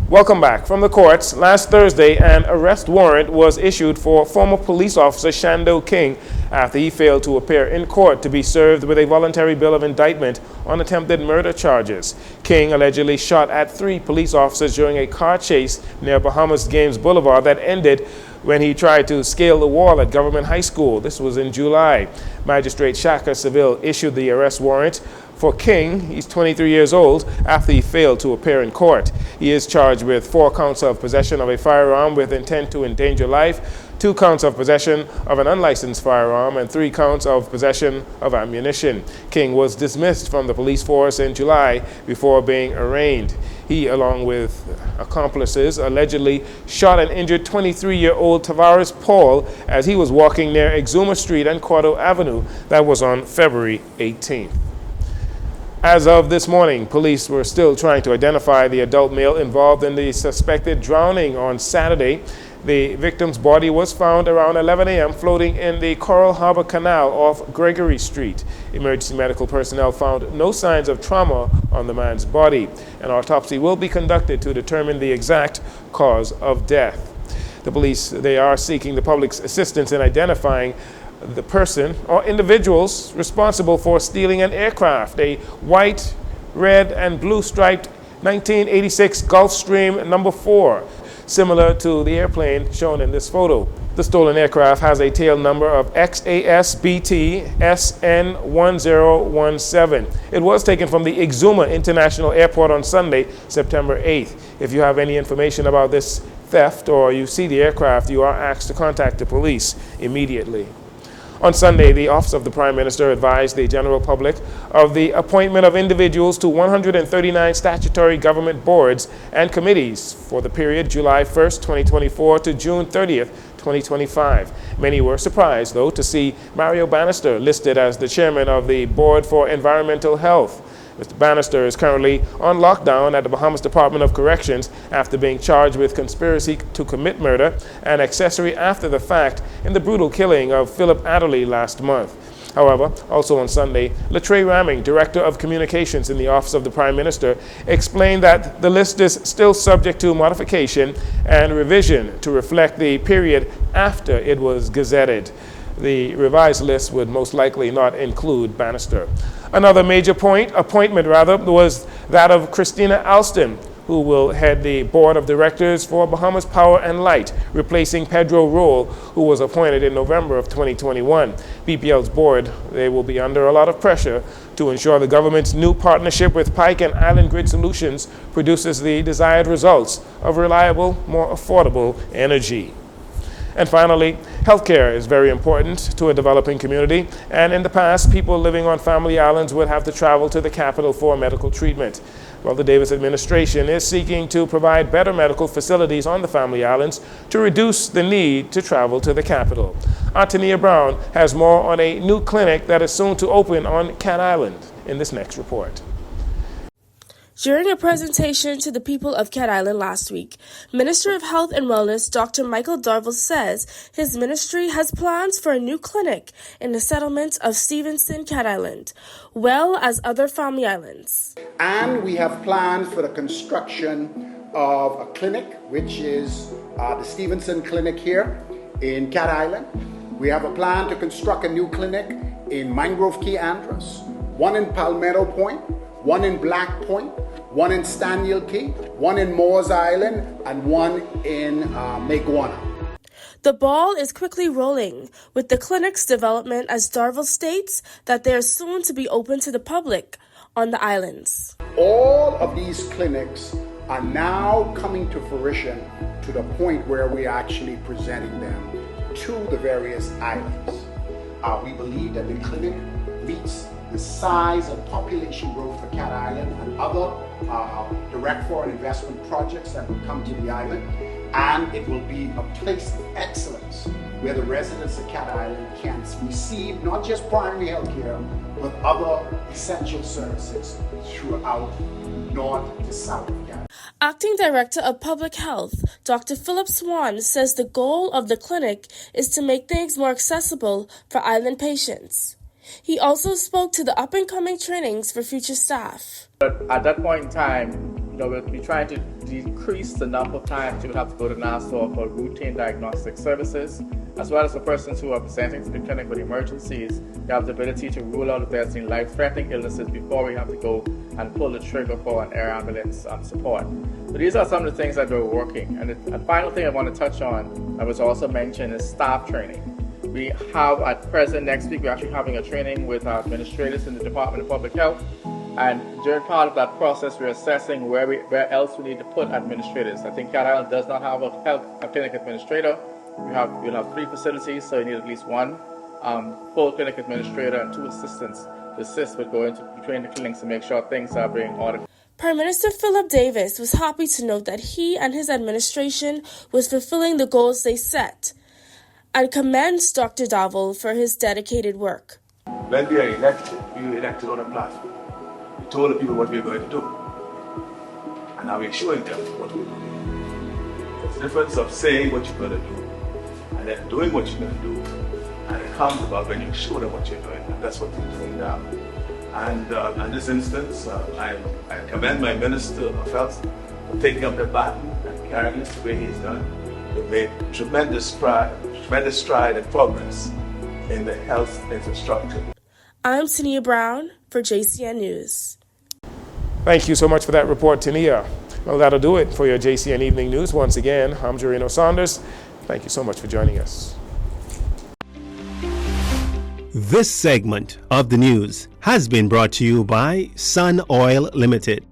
Welcome back. From the courts, last Thursday, an arrest warrant was issued for former police officer Shando King after he failed to appear in court to be served with a voluntary bill of indictment on attempted murder charges. King allegedly shot at 3 police officers during a car chase near Bahamas Games Boulevard that ended when he tried to scale the wall at Government High School. This was in July. Magistrate Shaka Seville issued the arrest warrant for King. He's 23 years old after he failed to appear in court. He is charged with 4 counts of possession of a firearm with intent to endanger life, 2 counts of possession of an unlicensed firearm, and 3 counts of possession of ammunition. King was dismissed from the police force in July before being arraigned. He, along with accomplices, allegedly shot and injured 23-year-old Tavares Paul as he was walking near Exuma Street and Cordo Avenue. That was on February 18th. As of this morning, police were still trying to identify the adult male involved in the suspected drowning on Saturday. The victim's body was found around 11 a.m. floating in the Coral Harbor Canal off Gregory Street. Emergency medical personnel found no signs of trauma on the man's body. An autopsy will be conducted to determine the exact cause of death. The police, they are seeking the public's assistance in identifying the person or individuals responsible for stealing an aircraft, a white, red, and blue striped 1986 Gulfstream No. 4, similar to the airplane shown in this photo. The stolen aircraft has a tail number of XASBT SN1017. It was taken from the Exuma International Airport on Sunday, September 8th. If you have any information about this theft or you see the aircraft, you are asked to contact the police immediately. On Sunday, the Office of the Prime Minister advised the general public of the appointment of individuals to 139 statutory government boards and committees for the period July 1st, 2024 to June 30th, 2025. Many were surprised, though, to see Mario Bannister listed as the chairman of the Board for Environmental Health. Mr. Bannister is currently on lockdown at the Bahamas Department of Corrections after being charged with conspiracy to commit murder and accessory after the fact in the brutal killing of Philip Adderley last month. However, also on Sunday, Latrey Ramming, Director of Communications in the Office of the Prime Minister, explained that the list is still subject to modification and revision to reflect the period after it was gazetted. The revised list would most likely not include Bannister. Another major appointment was that of Christina Alston, who will head the Board of Directors for Bahamas Power and Light, replacing Pedro Roll, who was appointed in November of 2021. BPL's board, they will be under a lot of pressure to ensure the government's new partnership with Pike and Island Grid Solutions produces the desired results of reliable, more affordable energy. And finally, healthcare is very important to a developing community, and in the past, people living on family islands would have to travel to the capital for medical treatment. Well, the Davis administration is seeking to provide better medical facilities on the family islands to reduce the need to travel to the capital. Antonia Brown has more on a new clinic that is soon to open on Cat Island in this next report. During a presentation to the people of Cat Island last week, Minister of Health and Wellness Dr. Michael Darville says his ministry has plans for a new clinic in the settlement of Stevenson, Cat Island, well as other family islands. And we have plans for the construction of a clinic, which is the Stevenson Clinic here in Cat Island. We have a plan to construct a new clinic in Mangrove Key Andros, one in Palmetto Point, one in Black Point, one in Staniel Key, one in Moores Island, and one in Maguana. The ball is quickly rolling with the clinic's development, as Darville states that they are soon to be open to the public on the islands. All of these clinics are now coming to fruition to the point where we're actually presenting them to the various islands. We believe that the clinic meets the size and population growth for Cat Island and other direct foreign investment projects that will come to the island, and it will be a place of excellence where the residents of Cat Island can receive not just primary health care, but other essential services throughout north to south of Cat Island. Acting Director of Public Health, Dr. Philip Swan, says the goal of the clinic is to make things more accessible for island patients. He also spoke to the up-and-coming trainings for future staff. But at that point in time, we'll be trying to decrease the number of times you would have to go to Nassau for routine diagnostic services, as well as for persons who are presenting to the clinic with emergencies. They have the ability to rule out if there's any life-threatening illnesses before we have to go and pull the trigger for an air ambulance support. So these are some of the things that we're working. And the final thing I want to touch on that was also mentioned is staff training. We have at present, next week, we're actually having a training with our administrators in the Department of Public Health. And during part of that process, we're assessing where else we need to put administrators. I think Cat Island does not have a clinic administrator. We'll have 3 facilities, so you need at least 1 full clinic administrator and 2 assistants to assist with going between the clinics to make sure things are being audited. Prime Minister Philip Davis was happy to note that he and his administration was fulfilling the goals they set, and commends Dr. Darville for his dedicated work. When we are elected, we were elected on a platform. We told the people what we are going to do. And now we're showing them what we're doing. There's a difference of saying what you're going to do and then doing what you're going to do. And it comes about when you show them what you're doing. And that's what we're doing now. And in this instance, I commend my Minister of Health for taking up the baton and carrying it the way he's done. We've made tremendous stride and progress in the health infrastructure. I'm Tania Brown for Jcn News. Thank you so much for that report, Tania. Well, that'll do it for your JCN Evening News. Once again, I'm Jarino Saunders. Thank you so much for joining us. This segment of the news has been brought to you by Sun Oil Limited.